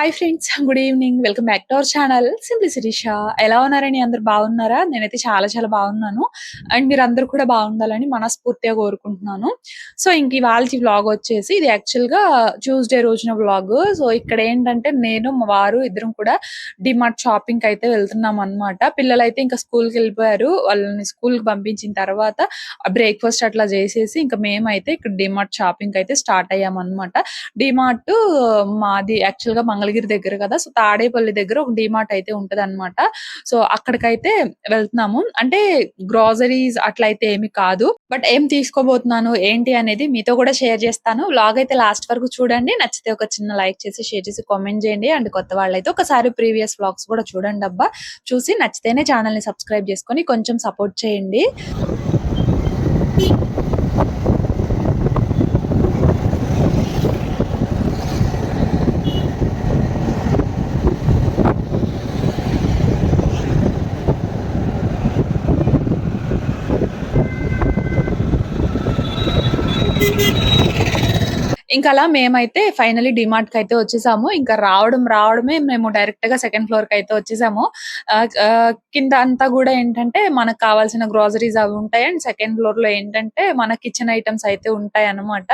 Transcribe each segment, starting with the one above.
Hi friends. Good evening. Welcome back to our channel simply Shirisha. ఎలా ఉన్నారండి? అందరూ బాగున్నారా? నేనైతే చాలా చాలా బాగున్నాను. అండ్ మీరందరూ కూడా బాగుండాలని మనస్ఫూర్తిగా కోరుకుంటున్నాను. సో, ఇంక ఇవాల్టి వ్లాగ్ వచ్చేసి ఇది యాక్చువల్‌గా ట్యూస్‌డే రోజున వ్లాగ్. సో, ఇక్కడేంటంటే నేను, మా వారు ఇద్దరం కూడా డీమార్ట్ షాపింగ్‌కయితే వెళ్తున్నామనమాట. పిల్లలైతే ఇంకా స్కూల్‌కెళ్ళిపోయారు. వాళ్ళని స్కూల్‌కి పంపించిన తర్వాత బ్రేక్‌ఫాస్ట్ అట్లా చేసేసి ఇంక మేమైతే ఇక్కడ డీమార్ట్ షాపింగ్‌కయితే స్టార్ట్ అయ్యామనమాట. డీమార్ట్ మాది యాక్చువల్‌గా మంగళగిరి దగ్గర కదా! సో, తాడేపల్లి దగ్గర ఒక డీమార్ట్ అయితే ఉంటదనమాట. సో, అక్కడికైతే వెళ్తున్నాము. అంటే గ్రోసరీస్ అట్లయితే ఏమి కాదు. బట్ ఏం తీసుకోబోతున్నాను, ఏంటి అనేది మీతో కూడా షేర్ చేస్తాను. వ్లాగ్ అయితే లాస్ట్ వరకు చూడండి. నచ్చితే ఒక చిన్న లైక్ చేసి, షేర్ చేసి, కామెంట్ చేయండి. అండ్ కొత్త వాళ్ళైతే ఒకసారి ప్రీవియస్ వ్లాగ్స్ కూడా చూడండబ్బా. చూసి నచ్చితేనే ఛానెల్‌ని సబ్స్క్రైబ్ చేసుకొని కొంచెం సపోర్ట్ చేయండి. ఇంకలా మేమైతే ఫైనల్లీ డీమార్ట్‌కయితే వచ్చేసాము. ఇంకా రావడమే మేము డైరెక్ట్‌గా సెకండ్ ఫ్లోర్‌కయితే వచ్చేసాము. కింద అంతా గూడా ఏంటంటే మనకు కావాల్సిన గ్రోసరీస్ అవి ఉంటాయి. అండ్ సెకండ్ ఫ్లోర్‌లో ఏంటంటే మన కిచెన్ ఐటెమ్స్ అయితే ఉంటాయన్నమాట.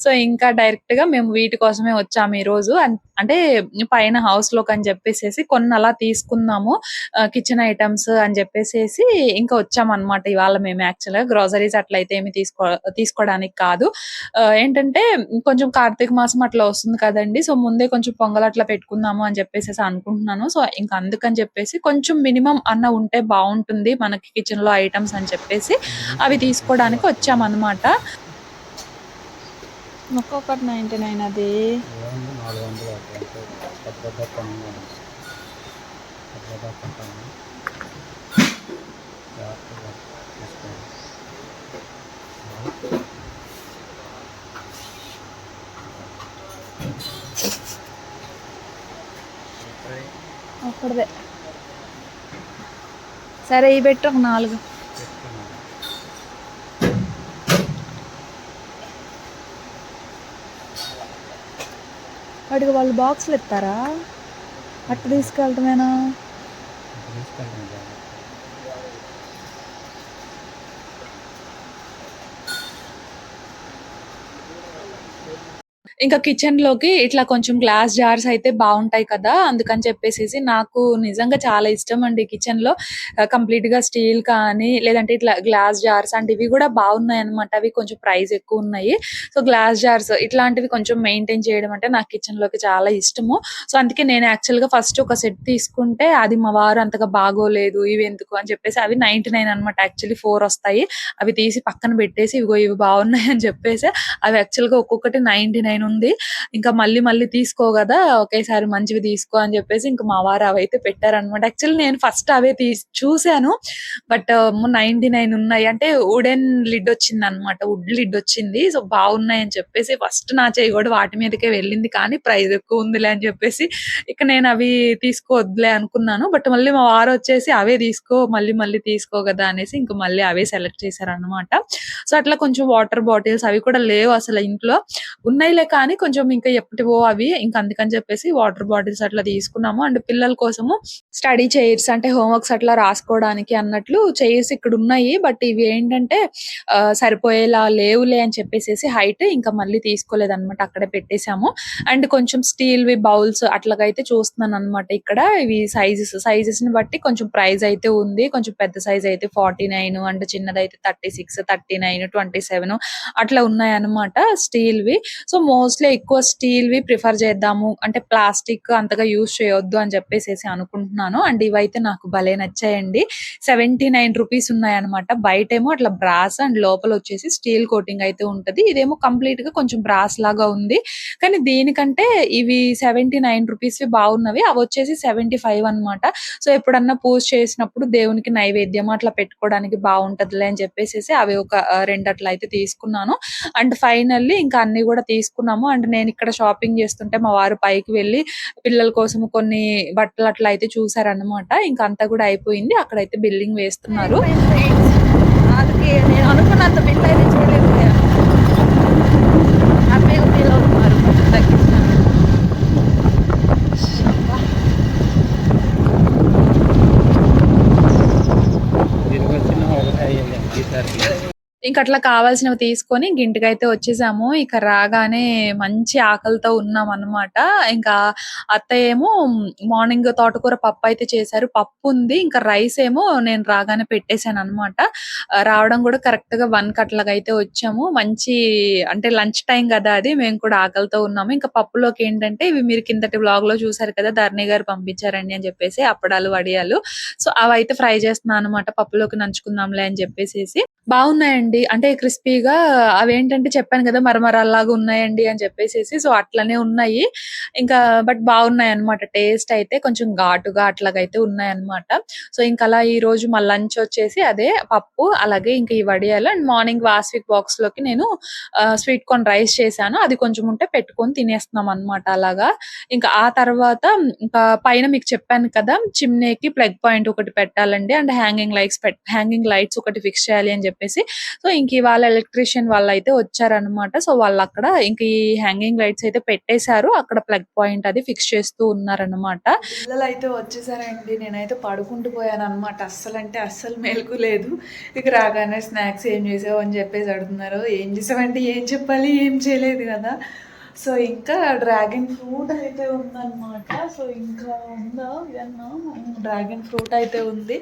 సో, ఇంకా డైరెక్ట్‌గా మేము వీటి కోసమే వచ్చాము ఈరోజు. అంటే పైన హౌస్‌లోకని చెప్పేసేసి కొన్ని అలా తీసుకుందాము. కిచెన్ ఐటెమ్స్ అని చెప్పేసేసి ఇంకా వచ్చామన్నమాట ఇవాళ మేము యాక్చువల్‌గా గ్రోసరీస్ అట్లయితే ఏమి తీసుకోవడానికి కాదు. ఏంటంటే కొంచెం కార్తీక మాసం అట్లా వస్తుంది కదండీ! సో, ముందే కొంచెం పొంగల్ అట్లా పెట్టుకుందాము అని చెప్పేసేసి అనుకుంటున్నాను. సో, ఇంక అందుకని చెప్పేసి కొంచెం మినిమమ్ అన్న ఉంటే బావుంటుంది మనకి కిచెన్‌లో ఐటెమ్స్ అని చెప్పేసి అవి తీసుకోవడానికి వచ్చామన్నమాట. ఒక్కొక్కటి 99 అది. ఏముంది 400 అట్లా పెద్ద పెద్ద కొనంగా పెద్ద పెద్ద కొంటాము జాగ్రత్తగా తీసుకోవాలి. ఒక్కడిదే. సరే ఇయి పెట్టు ఒక 4. వాటికి వాళ్ళు బాక్సులు ఇస్తారా? అట్ట తీసుకెళ్ళటమేనా? తీసుకెళ్ళండి జాగ్రత్త. ఇంకా కిచెన్‌లోకి ఇట్లా కొంచెం గ్లాస్ జార్స్ అయితే బావుంటాయి కదా! అందుకని చెప్పేసేసి నాకు నిజంగా చాలా ఇష్టమండి కిచెన్‌లో కంప్లీట్‌గా స్టీల్ కానీ, లేదంటే ఇట్లా గ్లాస్ జార్స్ అంటే ఇవి గూడా బావున్నాయన్నమాట. అవి కొంచెం ప్రైస్ ఎక్కువున్నాయి. సో, గ్లాస్ జార్స్ ఇట్లాంటివి కొంచెం మెయింటైన్ చేయడం అంటే నాకు కిచెన్‌లోకి చాలా ఇష్టము. సో, అందుకే నేను యాక్చువల్‌గా ఫస్ట్ ఒక సెట్ తీసుకుంటే అది మా వారు అంతగా బాగోలేదు. ఇవెందుకు అని చెప్పేసి అవి 99 అనమాట. యాక్చువల్లీ 4 వస్తాయి. అవి తీసి పక్కన పెట్టేసి ఇవిగో ఇవి బావున్నాయి అని చెప్పేసి అవి యాక్చువల్‌గా ఒక్కొక్కటి 99 ఉంది. ఇంకా మళ్ళీ మళ్ళీ తీసుకో గదా! ఒకేసారి మంచివి తీసుకో అని జెప్పేసి ఇంక మా వారు అవైతే పెట్టారనమాట. యాక్చువల్లీ నేను ఫస్ట్ అవే చూసాను. బట్ 99 ఉన్నాయి. అంటే వుడెన్ లిడ్ వచ్చిందనమాట. వుడ్ లిడ్ వచ్చింది. సో, బాగున్నాయని చెప్పేసి ఫస్ట్ నా చెయ్యి గూడా వాటి మీదకే వెళ్ళింది. కానీ ప్రైస్ ఎక్కువుందిలే అని జెప్పేసి ఇక నేను అవి తీసుకోవద్దులే అనుకున్నాను. బట్ మళ్ళీ మా వారొచ్చేసి అవే తీసుకో మళ్ళీ మళ్ళీ తీసుకో గదా! అనేసి ఇంక మళ్ళీ అవే సెలెక్ట్ చేశారనమాట. సో, అట్లా కొంచెం వాటర్ బాటిల్స్ అవి కూడా లేవు అసల ఇంట్లో. ఉన్నాయిలే కానీ కొంచెం ఇంకా ఎప్పటివో అవి. ఇంక అందుకని చెప్పేసి వాటర్ బాటిల్స్ అట్లా తీసుకున్నాము. అండ్ పిల్లల కోసము స్టడీ చైర్స్ అంటే హోమ్ వర్క్స్ అట్లా రాసుకోవడానికి అన్నట్లు చైర్స్ ఇక్కడున్నాయి. బట్ ఇవి ఏంటంటే సరిపోయేలా లేవులే అని చెప్పేసేసి హైట్ ఇంకా మళ్ళీ తీసుకోలేదన్నమాట. అక్కడే పెట్టేసాము. అండ్ కొంచెం స్టీల్‌వి బౌల్స్ అట్లాగైతే చూస్తున్నానన్నమాట ఇక్కడ. ఇవి సైజెస్‌ని బట్టి కొంచెం ప్రైస్ అయితే ఉంది. కొంచెం పెద్ద సైజ్ అయితే 49 అండ్ చిన్నదైతే 36, 39, 27 అట్లా ఉన్నాయన్నమాట స్టీల్‌వి. సో, మోస్ట్‌లీ ఎక్కువ స్టీల్‌వి ప్రిఫర్ చేద్దాము. అంటే ప్లాస్టిక్ అంతగా యూజ్ చేయొద్దు అని చెప్పేసేసి అనుకుంటున్నాను. అండ్ ఇవైతే నాకు భలే నచ్చాయండి. 79 రూపీస్ ఉన్నాయన్నమాట. బయటేమో అట్లా బ్రాస్ అండ్ లోపలొచ్చేసి స్టీల్ కోటింగ్ అయితే ఉంటది. ఇదేమో కంప్లీట్‌గా కొంచెం బ్రాస్ లాగా ఉంది. కానీ దీనికంటే ఇవి 79 రూపీస్‌వి బాగున్నవి. అవొచ్చేసి 75 అన్నమాట. సో, ఎప్పుడన్నా పూజ చేసినప్పుడు దేవునికి నైవేద్యం అట్లా పెట్టుకోవడానికి బావుంటదిలే అని చెప్పేసేసి అవి ఒక 2 అట్లా అయితే తీసుకున్నాను. అండ్ ఫైనల్లీ ఇంకా అన్నీ గూడా తీసుకున్నాము. అండ్ నేనిక్కడ షాపింగ్ చేస్తుంటే మా వారు పైకి వెళ్లి పిల్లల కోసం కొన్ని బట్టలు అట్లా అయితే చూసారన్నమాట. ఇంక అంతా గూడా అయిపోయింది. అక్కడైతే బిల్లింగ్ వేస్తున్నారు. వాళ్ళకి నేను అనుకున్నంత బిల్ అయితే చేయలేకపోయాను. హ్యాపీగా ఫీల్ అవుతున్నారు కొంచెం తగ్గించినాను. సరిపోయింది. ఇంక అట్లా కావాల్సినవి తీసుకొని ఇంటికైతే వచ్చేసాము. ఇక రాగానే మంచి ఆకలితో ఉన్నామనమాట. ఇంకా అత్తయ్య ఏమో మార్నింగ్ తోటకూర పప్పయితే చేశారు. పప్పుంది. ఇంకా రైస్ ఏమో నేను రాగానే పెట్టేసాననమాట. రావడం కూడా కరెక్ట్‌గా 1కి అట్లాగైతే వచ్చాము. మంచి అంటే లంచ్ టైమ్ గదా అది. మేము కూడా ఆకలితో ఉన్నాము. ఇంకా పప్పులోకి ఏంటంటే ఇవి మీరు కిందటి వ్లాగ్‌లో చూసారు కదా! ధరణి గారు పంపించారండి అని చెప్పేసి అప్పడాలు, వడియాలు. సో, అవైతే ఫ్రై చేస్తున్నాను అనమాట. పప్పులోకి నంచుకుందాంలే అని చెప్పేసేసి. బావున్నాయండి. అంటే క్రిస్పీగా అవేంటంటే చెప్పాను గదా! మరమరాల్లాగా ఉన్నాయండి అని చెప్పేసేసి. సో, అట్లనే ఉన్నాయి. ఇంకా బట్ బావున్నాయన్నమాట. టేస్ట్ అయితే కొంచెం ఘాటుగా అట్లాగైతే ఉన్నాయన్నమాట. సో, ఇంకలా ఈరోజు మా లంచ్ వచ్చేసి అదే పప్పు, అలాగే ఇంక ఈ వడియాలు అండ్ మార్నింగ్ వాస్విక్ బాక్స్‌లోకి నేను స్వీట్ కార్న్ రైస్ చేశాను. అది కొంచెం ఉంటే పెట్టుకొని తినేస్తున్నామన్నమాట అలాగా. ఇంకా ఆ తర్వాత ఇంకా పైన మీకు చెప్పాను కదా! చిమ్నీకి ప్లగ్ పాయింట్ ఒకటి పెట్టాలండి. అండ్ హ్యాంగింగ్ లైట్స్ ఒకటి ఫిక్స్ చేయాలి అని చెప్పేసి. సో, ఇంక ఇవాళ ఎలక్ట్రీషియన్ వాళ్ళైతే వచ్చారనమాట. సో, వాళ్ళక్కడ ఇంక ఈ హ్యాంగింగ్ లైట్స్ అయితే పెట్టేశారు. అక్కడ ప్లగ్ పాయింట్ అది ఫిక్స్ చేస్తూ ఉన్నారనమాట. పిల్లలైతే వచ్చేసారండి. నేనైతే పడుకుంటూ పోయాననమాట. అస్సలంటే అస్సలు మెలుకు లేదు. ఇక రాగానే స్నాక్స్ ఏం చేసావు అని చెప్పేసి అడుగుతున్నారు. ఏం చేసావంటే ఏం చెప్పాలి? ఏం చేయలేదు కదా! సో, ఇంకా డ్రాగన్ ఫ్రూట్ అయితే ఉందనమాట. సో, ఇంకా ఉందా ఇదన్నా? డ్రాగన్ ఫ్రూట్ అయితే ఉంది.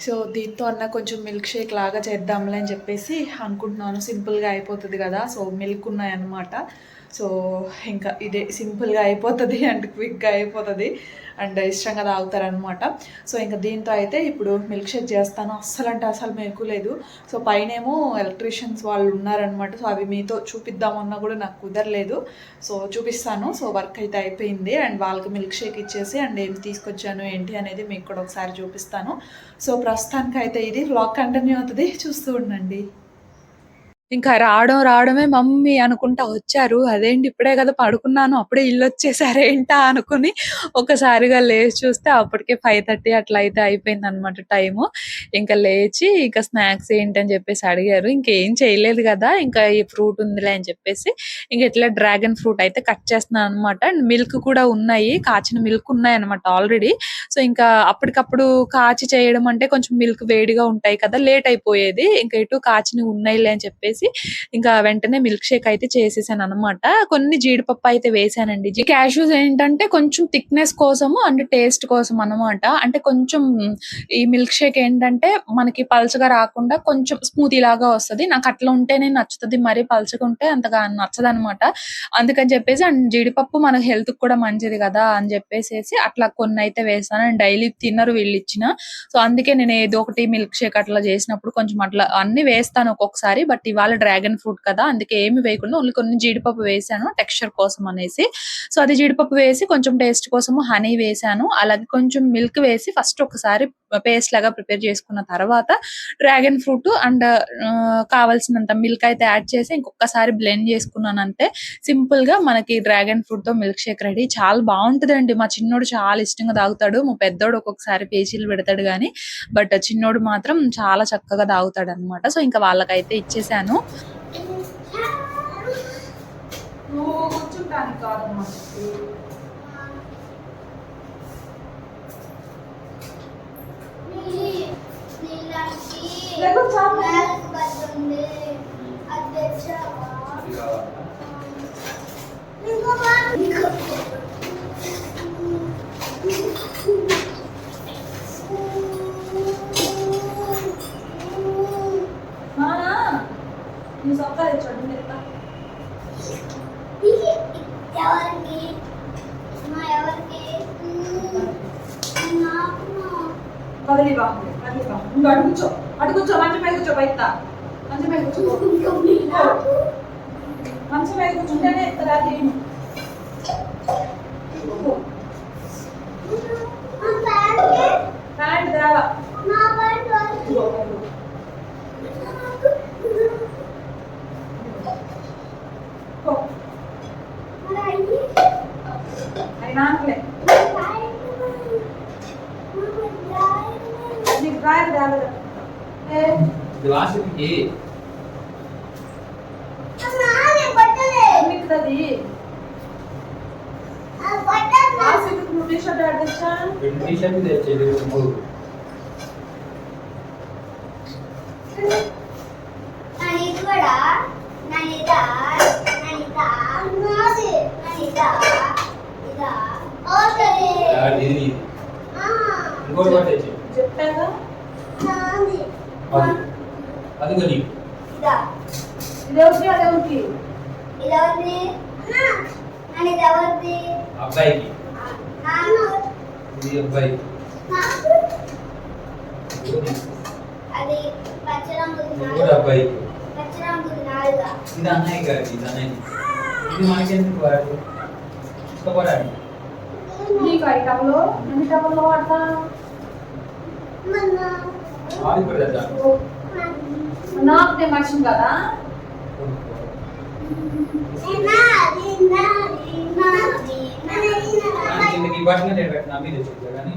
సో, దీంతో అన్నా కొంచెం మిల్క్ షేక్ లాగా చేద్దాంలే అని చెప్పేసి అనుకుంటున్నాను. సింపుల్‌గా అయిపోతది కదా! సో, మిల్క్ ఉన్నాయన్నమాట. సో, ఇంకా ఇదే సింపుల్‌గా అయిపోతది అండ్ క్విక్‌గా అయిపోతది. అండ్ ఇష్టంగా తాగుతారనమాట. సో, ఇంక దీంతో అయితే ఇప్పుడు మిల్క్ షేక్ చేస్తాను. అస్సలంటే అస్సలు మెలుకు లేదు. సో, పైనేమో ఎలక్ట్రీషియన్స్ వాళ్ళు ఉన్నారనమాట. సో, అవి మీతో చూపిద్దామన్నా కూడా నాకు కుదరలేదు. సో, చూపిస్తాను. సో, వర్క్ అయితే అయిపోయింది. అండ్ వాళ్ళకి మిల్క్ షేక్ ఇచ్చేసి అండ్ ఏం తీసుకొచ్చాను ఏంటి అనేది మీకు కూడా ఒకసారి చూపిస్తాను. సో, ప్రస్తుతానికైతే ఇది వ్లాగ్ కంటిన్యూ అవుతది. చూస్తూ ఉండండి. ఇంకా రావడమే మమ్మీ అనుకుంటా వచ్చారు. అదేంటి ఇప్పుడే కదా పడుకున్నాను. అప్పుడే ఈళ్ళొచ్చేసారేంటా అనుకుని ఒక్కసారిగా లేచి చూస్తే అప్పటికే 5:30 అట్లా అయితే అయిపోయిందనమాట టైము. ఇంకా లేచి ఇంకా స్నాక్స్ ఏంటని చెప్పేసి అడిగారు. ఇంకేం చేయలేదు కదా! ఇంకా ఈ ఫ్రూట్ ఉందిలే అని చెప్పేసి ఇంక ఇట్లా డ్రాగన్ ఫ్రూట్ అయితే కట్ చేస్తున్నాననమాట. అండ్ మిల్క్ కూడా ఉన్నాయి. కాచిన మిల్క్ ఉన్నాయన్నమాట ఆల్రెడీ. సో, ఇంకా అప్పటికప్పుడు కాచి చేయడం అంటే కొంచెం మిల్క్ వేడిగా ఉంటాయి కదా! లేట్ అయిపోయేది. ఇంకా ఎటు కాచినవి ఉన్నాయిలే అని చెప్పేసి ఇంకా వెంటనే మిల్క్ షేక్ అయితే చేసేసాననమాట. కొన్ని జీడిపప్పు అయితే వేసానండి. క్యాష్యూస్ ఏంటంటే కొంచెం థిక్‌నెస్ కోసము అండ్ టేస్ట్ కోసం అనమాట. అంటే కొంచెం ఈ మిల్క్ షేక్ ఏంటంటే మనకి పల్చగా రాకుండా కొంచెం స్మూతీ లాగా వస్తది. నాకు అట్లా ఉంటేనే నచ్చుతది. మరీ పల్చగా ఉంటే అంతగా నచ్చదనమాట. అందుకని చెప్పేసి అండ్ జీడిపప్పు మన హెల్త్‌కి కూడా మంచిది కదా! అని చెప్పేసేసి అట్లా కొన్నైతే వేసాను. అండ్ డైలీ తినరు వీళ్ళిచ్చిన. సో, అందుకే నేను ఏదో ఒకటి మిల్క్ షేక్ అట్లా చేసినప్పుడు కొంచెం అట్లా అన్నీ వేస్తాను ఒక్కొక్కసారి. బట్ ఇవాళ డ్రాగన్ ఫ్రూట్ కదా! అందుకే ఏమి వేయకుండా ఓన్లీ కొన్ని జీడిపప్పు వేసాను టెక్స్చర్ కోసం అనేసి. సో, అది జీడిపప్పు వేసి కొంచెం టేస్ట్ కోసము హనీ వేసాను. అలాగే కొంచెం మిల్క్ వేసి ఫస్ట్ ఒకసారి పేస్ట్ లాగా ప్రిపేర్ చేసుకున్న తర్వాత డ్రాగన్ ఫ్రూట్ అండ్ కావాల్సినంత మిల్క్ అయితే యాడ్ చేసి ఇంకొకసారి బ్లెండ్ చేసుకున్నాను అంతే. సింపుల్‌గా మనకి డ్రాగన్ ఫ్రూట్‌తో మిల్క్ షేక్ రెడీ. చాలా బావుంటదండి. మా చిన్నోడు చాలా ఇష్టంగా తాగుతాడు. మా పెద్దోడు ఒక్కొక్కసారి పేచీలు పెడతాడు గానీ, బట్ చిన్నోడు మాత్రం చాలా చక్కగా తాగుతాడనమాట. సో, ఇంకా వాళ్ళకైతే ఇచ్చేసాను. కూర్చుంటానికి కాదమ్మా. నీ సొక్కా తెచ్చాడు చెప్తా. కదిలి బా అటు కూర్చో మంచం మీద కూర్చో బయట మంచం మీద కూర్చో మంచం మీద కూర్చుంటేనే ఎత్తరా నేను ప్యాంట్ తేవా అయినాలే నీకు డ్రాయర్ తేవదా గ్లాసుకి మిగతాది టీ-షర్ట్ యాడ్ తెచ్చా టీ-షర్ట్ తెచ్చేది 3 ఇదా ఇదెవరికి అదెవరికి ఇది ఎవరిది నాన్న ఇది ఎవరిది అబ్బాయికి నాకు ఇది అబ్బాయి నాకు అది పచ్చ రంగుది కూడా నాలుగు అబ్బాయికి పచ్చ రంగుది నాలుగు ఇది అన్నయ్య గారికి ఇది అన్నయ్య ఇది మనకెందుకు వాడు ఇష్టపడాలి నీకు ఐటంలో ఎన్ని టైంలో వాడతా మన ఆడి కూడా కదా నాకు నేను మర్చింది కదా ఈ బట్టలు నేను పెట్టిన మీద చెప్పా కానీ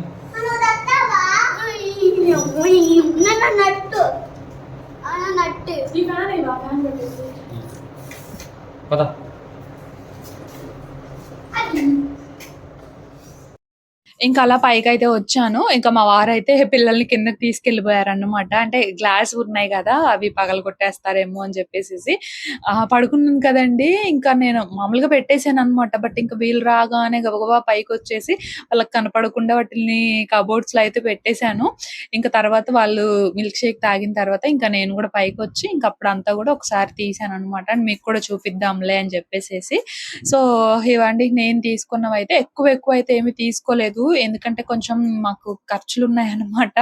నట్టు నట్టు ఈ ఫ్యాన్ ఇవ్వ ఫ్యాన్ పెట్టేసి పద ఇంకా అలా పైకైతే వచ్చాను. ఇంకా మా వారైతే పిల్లల్ని కిందకి తీసుకెళ్ళిపోయారన్నమాట. అంటే గ్లాస్ ఉన్నాయి కదా! అవి పగలగొట్టేస్తారేమో అని చెప్పేసేసి. పడుకున్నాను కదండీ! ఇంకా నేను మామూలుగా పెట్టేసానన్నమాట. బట్ ఇంక వీళ్ళు రాగానే గబగబా పైకొచ్చేసి వాళ్ళకి కనపడకుండా వాటిల్ని కబోర్డ్స్‌లో అయితే పెట్టేసాను. ఇంకా తర్వాత వాళ్ళు మిల్క్ షేక్ తాగిన తర్వాత ఇంకా నేను కూడా పైకొచ్చి ఇంక అప్పుడంతా కూడా ఒకసారి తీసానన్నమాట. అండ్ మీకు కూడా చూపిద్దాంలే అని చెప్పేసేసి. సో, ఇవండి నేను తీసుకున్నవైతే ఎక్కువైతే ఏమి తీసుకోలేదు. ఎందుకంటే కొంచెం మాకు ఖర్చులున్నాయన్నమాట.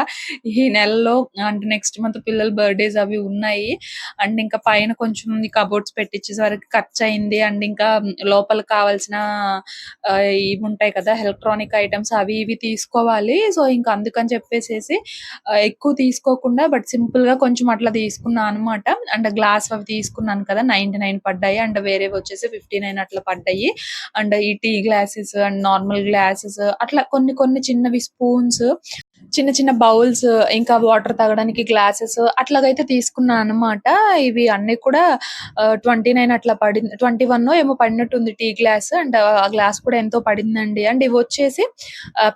ఈ నెలలో అంటే నెక్స్ట్ మంత్ పిల్లల బర్త్‌డేస్ అవి ఉన్నాయి. అండ్ ఇంకా పైన కొంచెం కబోర్డ్స్ పెట్టించేసే వరకు ఖర్చయింది. అండ్ ఇంకా లోపల కావాల్సిన ఇవి ఉంటాయి కదా! ఎలక్ట్రానిక్ ఐటెమ్స్ అవి ఇవి తీసుకోవాలి. సో, ఇంకా అందుకని చెప్పేసేసి ఎక్కువ తీసుకోకుండా బట్ సింపుల్‌గా కొంచెం అట్లా తీసుకున్నా అనమాట. అండ్ గ్లాస్ అవి తీసుకున్నాను కదా! 99 పడ్డాయి. అండ్ వేరేవి వచ్చేసి 59 అట్లా పడ్డాయి. అండ్ ఈ tea glasses and normal glasses అట్లా కొన్ని చిన్నవి స్పూన్స్, చిన్న బౌల్స్, ఇంకా వాటర్ తాగడానికి గ్లాసెస్ అట్లాగైతే తీసుకున్నా అనమాట. ఇవి అన్నీ కూడా 29 అట్లా పడింది. 21 ఏమో పడినట్టుంది టీ గ్లాస్. అండ్ ఆ గ్లాస్ కూడా ఎంతో పడిందండి. అండ్ ఇవి వచ్చేసి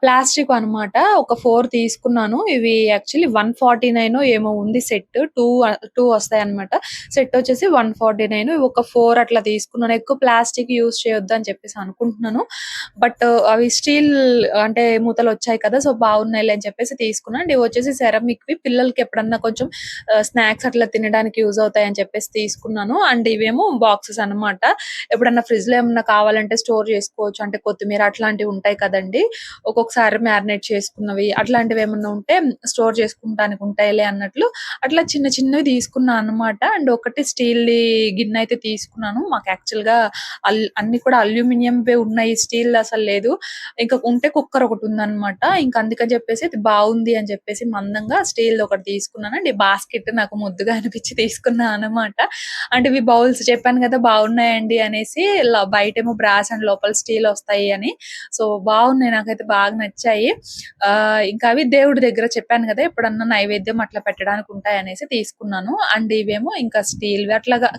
ప్లాస్టిక్ అనమాట. ఒక 4 తీసుకున్నాను. ఇవి యాక్చువల్లీ 149 ఏమో ఉంది సెట్. 2 వస్తాయన్నమాట. సెట్ వచ్చేసి 149. ఇవి ఒక 4 అట్లా తీసుకున్నాను. ఎక్కువ ప్లాస్టిక్ యూజ్ చేయొద్దు అని చెప్పేసి అనుకుంటున్నాను. బట్ అవి స్టీల్ అంటే మూతలు వచ్చాయి కదా! సో, బాగున్నాయిలే అని చెప్పేసి తీసుకున్నా. అండ్ ఇవి వచ్చేసి సెరామిక్‌వి పిల్లలకి ఎప్పుడన్నా కొంచెం స్నాక్స్ అట్లా తినడానికి యూజ్ అవుతాయి అని చెప్పేసి తీసుకున్నాను. అండ్ ఇవేమో బాక్సెస్ అన్నమాట. ఎప్పుడన్నా ఫ్రిడ్జ్‌లో ఏమన్నా కావాలంటే స్టోర్ చేసుకోవచ్చు. అంటే కొత్తిమీర అట్లాంటివి ఉంటాయి కదండీ! ఒక్కొక్కసారి మ్యారినేట్ చేసుకున్నవి అట్లాంటివి ఏమన్నా ఉంటే స్టోర్ చేసుకుంటానికి ఉంటాయిలే అన్నట్లు అట్లా చిన్నవి తీసుకున్నా అన్నమాట. అండ్ ఒకటి స్టీల్‌ది గిన్నె అయితే తీసుకున్నాను. మాకు యాక్చువల్‌గా అన్ని కూడా అల్యూమినియంవే ఉన్నాయి. స్టీల్ అసలు లేదు. ఇంకా ఉంటే కుక్కర్ ఒకటి ఉందన్నమాట. ఇంకా అందుకని చెప్పేసి ఇది బాగుంది అని చెప్పేసి మందంగా స్టీల్‌ది ఒకటి తీసుకున్నాను. అండ్ ఈ బాస్కెట్ నాకు ముద్దుగా అనిపించి తీసుకున్నా అన్నమాట. అంటే ఇవి బౌల్స్ చెప్పాను కదా! బాగున్నాయండి అనేసి. బయటేమో బ్రాస్ అండ్ లోపల స్టీల్ వస్తాయి అని. సో, బాగున్నాయి. నాకైతే బాగా నచ్చాయి. ఇంకా అవి దేవుడి దగ్గర చెప్పాను కదా! ఎప్పుడన్నా నైవేద్యం అట్లా పెట్టడానికి ఉంటాయనేసి తీసుకున్నాను. అండ్ ఇవేమో ఇంకా స్టీల్‌వి అట్లాగా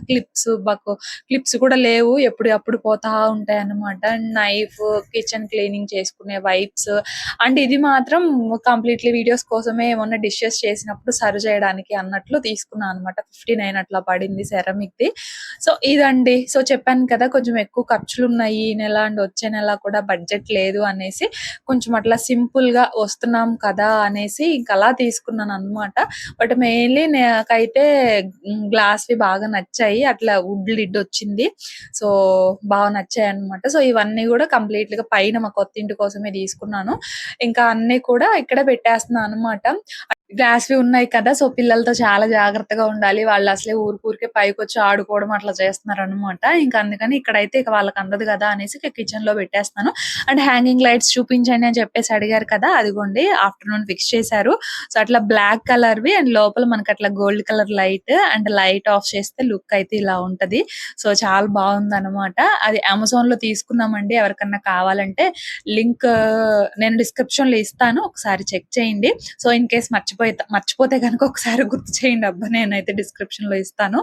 క్లిప్స్ కూడా లేవు. ఎప్పుడప్పుడు పోతా ఉంటాయన్నమాట. అండ్ నైఫ్, కిచెన్ క్లీనింగ్ చేసుకునే వైప్స్ అండ్ ఇది మాత్రం కంప్లీట్‌లీ వీడియోస్ కోసమే ఏమన్నా డిషెస్ చేసినప్పుడు సర్వ్ చేయడానికి అన్నట్లు తీసుకున్నా అనమాట. 59 అట్లా పడింది సెరామిక్‌ది. సో, ఇదండి. సో, చెప్పాను కదా! కొంచెం ఎక్కువ ఖర్చులున్నాయి ఈ నెల అండ్ వచ్చే నెల కూడా బడ్జెట్ లేదు అనేసి కొంచెం అట్లా సింపుల్‌గా వస్తున్నాం కదా! అనేసి ఇంక అలా తీసుకున్నాననమాట. బట్ మెయిన్‌లీ నాకైతే గ్లాస్‌వి బాగా నచ్చాయి. అట్లా వుడ్ లిడ్ వచ్చింది. సో, బాగా నచ్చాయన్నమాట. సో, ఇవన్నీ కూడా కంప్లీట్‌గా పైన మా కొత్తింటి కోసమే తీసుకున్నాను. ఇంకా అన్నీ కూడా ఇక్కడే పెట్టేస్తున్నాను అనమాట. గ్లాస్‌వి ఉన్నాయి కదా! సో, పిల్లలతో చాలా జాగ్రత్తగా ఉండాలి. వాళ్ళు అసలే ఊరికే పైకొచ్చి ఆడుకోవడం అట్లా చేస్తున్నారనమాట. ఇంకా అందుకని ఇక్కడైతే ఇక వాళ్ళకి అందదు కదా! అనేసి ఇక కిచెన్‌లో పెట్టేస్తున్నాను. అండ్ హ్యాంగింగ్ లైట్స్ చూపించండి అని చెప్పేసి అడిగారు కదా! అదిగోండి ఆఫ్టర్‌నూన్ ఫిక్స్ చేశారు. సో, అట్లా బ్లాక్ కలర్‌వి అండ్ లోపల మనకి అట్లా gold colour light and light of చేస్తే లుక్ అయితే ఇలా ఉంటది. సో, చాలా బాగుందనమాట. అది అమెజాన్‌లో తీసుకున్నామండి. ఎవరికన్నా కావాలంటే లింక్ నేను డిస్క్రిప్షన్‌లో ఇస్తాను. ఒకసారి చెక్ చేయండి. సో, ఇన్ కేస్ మర్చిపోతే గనుక ఒకసారి గుర్తు చేయండి అబ్బా! నేనైతే డిస్క్రిప్షన్‌లో ఇస్తాను.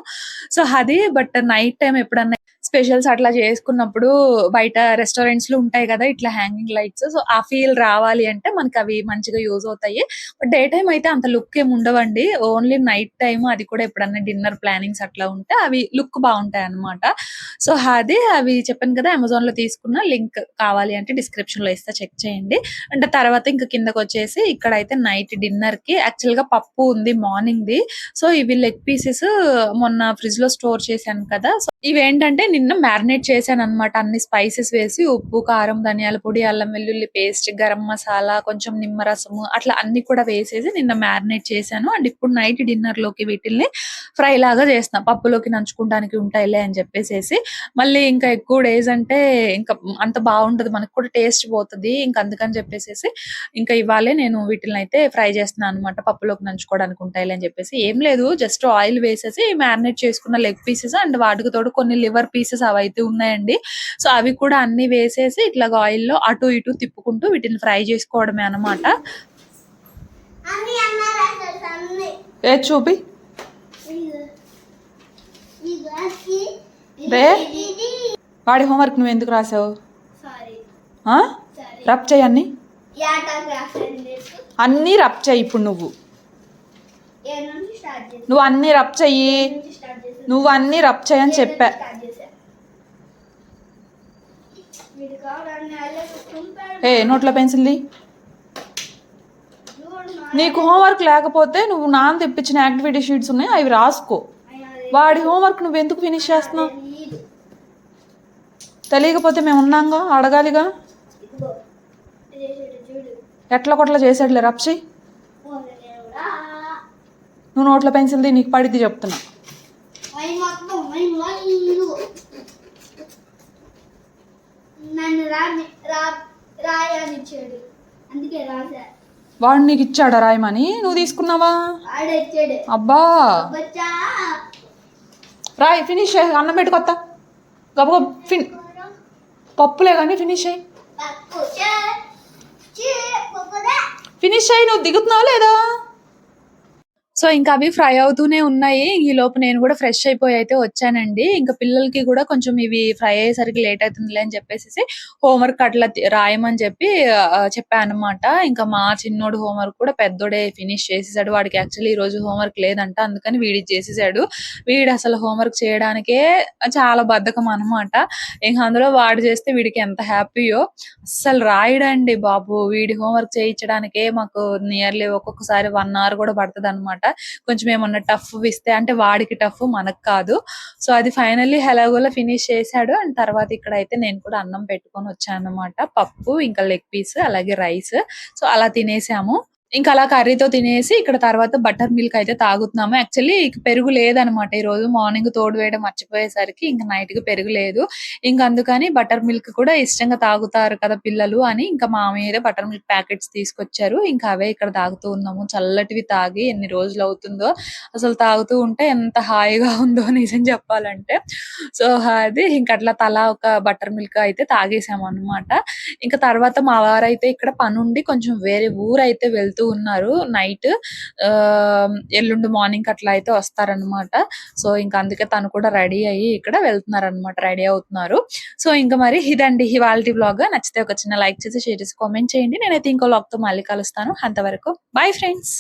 సో, అది బట్ నైట్ టైమ్ ఎప్పుడన్నా స్పెషల్స్ అట్లా చేసుకున్నప్పుడు బయట రెస్టారెంట్స్ లో ఉంటాయి కదా ఇట్లా హ్యాంగింగ్ లైట్స్. సో ఆ ఫీల్ రావాలి అంటే మనకి అవి మంచిగా యూజ్ అవుతాయి. బట్ డే టైం అయితే అంత లుక్ ఏమి ఉండవండి. ఓన్లీ నైట్ టైమ్, అది కూడా ఎప్పుడన్నా డిన్నర్ ప్లానింగ్స్ అట్లా ఉంటే అవి లుక్ బాగుంటాయి అన్నమాట. సో అవి చెప్పాను కదా, అమెజాన్ లో తీసుకున్న. లింక్ కావాలి అంటే డిస్క్రిప్షన్ లో ఇస్తా, చెక్ చేయండి. అంటే తర్వాత ఇంకా కిందకి వచ్చేసి ఇక్కడైతే నైట్ డిన్నర్ కి యాక్చువల్ గా పప్పు ఉంది మార్నింగ్ ది. సో ఇవి లెగ్ పీసెస్ మొన్న ఫ్రిడ్జ్ లో స్టోర్ చేశాను కదా. సో ఇవేంటంటే నిన్న మ్యారినేట్ చేశాను అన్నమాట. అన్ని స్పైసెస్ వేసి ఉప్పు, కారం, ధనియాల పొడి, అల్లం వెల్లుల్లి పేస్ట్, గరం మసాలా, కొంచెం నిమ్మరసము అట్లా అన్ని కూడా వేసేసి నిన్న మ్యారినేట్ చేశాను. అండ్ ఇప్పుడు నైట్ డిన్నర్ లోకి వీటిల్ని ఫ్రై లాగా చేస్తున్నా. పప్పులోకి నంచుకోవడానికి ఉంటాయిలే అని చెప్పేసేసి. మళ్ళీ ఇంకా ఎక్కువ డేస్ అంటే ఇంకా అంత బాగుంటది, మనకు కూడా టేస్ట్ పోతుంది. ఇంకా అందుకని చెప్పేసేసి ఇంకా ఇవాళే నేను వీటిని అయితే ఫ్రై చేస్తున్నాను అనమాట. పప్పులోకి నంచుకోవడానికి ఉంటాయిలే అని చెప్పేసి. ఏం లేదు, జస్ట్ ఆయిల్ వేసేసి మ్యారినేట్ చేసుకున్న లెగ్ పీసెస్ అండ్ వాటికి తోడు కొన్ని లివర్ పీసెస్ అవైతే ఉన్నాయండి. సో అవి కూడా అన్ని వేసేసి ఇట్లా ఆయిల్ లో అటు ఇటు తిప్పుకుంటూ వీటిని ఫ్రై చేసుకోవడమే అన్నమాట. అన్ని అన్నారు అసలు అన్ని ఏ చూపి ఈ గ్లాస్కి రే, ఇది వాడి హోంవర్క్ నువ్వు ఎందుకు రాసావు? సారీ రబ్ చేయి అన్ని, యాటా గ్లాస్ అండి అన్ని రబ్ చేయి. ఇప్పుడు నువ్వు ఏ నుంచి స్టార్ట్ చేసి నువ్వు అన్ని రబ్ చెయ్యి, స్టార్ట్ చేసి నువ్వు అన్ని రబ్ చేయని చెప్పా. స్టార్ట్ చేశా వీడు కావాలని అల్లెకు తుంపాడు ఏ నోట్లో పెన్సిల్ది. నీకు హోంవర్క్ లేకపోతే నువ్వు నాన్న తెప్పించిన యాక్టివిటీ షీట్స్ ఉన్నాయి, అవి రాసుకో. వాడి హోంవర్క్ నువ్వు ఎందుకు ఫినిష్ చేస్తున్నావు? తెలియకపోతే మేము ఉన్నాంగా, అడగాలిగా. ఇదిగో ఇది చూడు ఎట్లా కొట్లా చేసాడులే, రబ్ చెయ్యి. దేవుడా నువ్వు నోట్లో పెన్సిల్ది, నీకు పడిద్ది చెప్తున్నా. అయి మొత్తం ఇదిగో నన్ను రాయనిచ్చాడు, అందుకే రాశా. వాడు నీకు ఇచ్చాడా రాయమని? నువ్వు తీసుకున్నావా? ఆడొచ్చాడు అబ్బా, బచ్చా రాయ్, ఫినిష్ చేయి. అన్నం పెట్టుకొత్త గబగబ పప్పులే కానీ ఫినిష్ అయ్యి, పప్పు పప్పుదా ఫినిష్ అయ్యి. నువ్వు దిగుతున్నావా లేదా? సో ఇంకా అవి ఫ్రై అవుతూనే ఉన్నాయి. ఈ లోపు నేను కూడా ఫ్రెష్ అయిపోయి అయితే వచ్చానండి. ఇంకా పిల్లలకి కూడా కొంచెం ఇవి ఫ్రై అయ్యేసరికి లేట్ అవుతుందిలే అని చెప్పేసి హోంవర్క్ అట్లా రాయమని చెప్పి చెప్పాను అనమాట. ఇంకా మా చిన్నోడు హోంవర్క్ కూడా పెద్దోడే ఫినిష్ చేసేసాడు. వాడికి యాక్చువల్లీ ఈ రోజు హోంవర్క్ లేదంట, అందుకని వీడికి చేసేసాడు. వీడు అసలు హోంవర్క్ చేయడానికే చాలా బద్ధకం అనమాట. ఇంకా అందులో వాడు చేస్తే వీడికి ఎంత హ్యాపీయో. అస్సలు రాయడండి బాబు. వీడి హోంవర్క్ చేయించడానికే మాకు నియర్లీ ఒక్కొక్కసారి 1 hour కూడా పడుతుంది అనమాట. కొంచెం ఏమన్నా టఫ్ ఇస్తే, అంటే వాడికి టఫ్ మనకు కాదు. సో అది ఫైనల్లీ ఎలాగోలా ఫినిష్ చేశాడు. అండ్ తర్వాత ఇక్కడ అయితే నేను కూడా అన్నం పెట్టుకొని వచ్చాను అనమాట. పప్పు, ఇంకా లెగ్ పీస్, అలాగే రైస్. సో అలా తినేసాము. ఇంకా అలా కర్రీతో తినేసి ఇక్కడ తర్వాత బటర్ మిల్క్ అయితే తాగుతున్నాము. యాక్చువల్లీ పెరుగు లేదనమాట ఈ రోజు. మార్నింగ్ తోడు వేయడం మర్చిపోయేసరికి ఇంకా నైట్ కి పెరుగు లేదు. ఇంకా అందుకని బటర్ మిల్క్ కూడా ఇష్టంగా తాగుతారు కదా పిల్లలు అని ఇంకా మామయ్య బటర్ మిల్క్ ప్యాకెట్స్ తీసుకొచ్చారు. ఇంకా అవే ఇక్కడ తాగుతూ ఉన్నాము. చల్లటివి తాగి ఎన్ని రోజులు అవుతుందో, అసలు తాగుతూ ఉంటే ఎంత హాయిగా ఉందో నిజం చెప్పాలంటే. సో అది ఇంకా అట్లా తలా ఒక బటర్ మిల్క్ అయితే తాగేసాము అనమాట. ఇంకా తర్వాత మా వారైతే ఇక్కడ పనుండి కొంచెం వేరే ఊరు అయితే వెళ్తూ ఉన్నారు. నైట్ ఎల్లుండి మార్నింగ్ అట్లా అయితే వస్తారనమాట. సో ఇంకా అందుకే తను కూడా రెడీ అయ్యి ఇక్కడ వెళ్తున్నారు అనమాట, రెడీ అవుతున్నారు. సో ఇంకా మరి ఇదండి ఇవాల్టి వ్లాగ్. నచ్చితే ఒక చిన్న లైక్ చేసి, షేర్ చేసి, కామెంట్ చేయండి. నేనైతే ఇంకో వ్లాగ్ తో మళ్ళీ కలుస్తాను. అంతవరకు బాయ్ ఫ్రెండ్స్.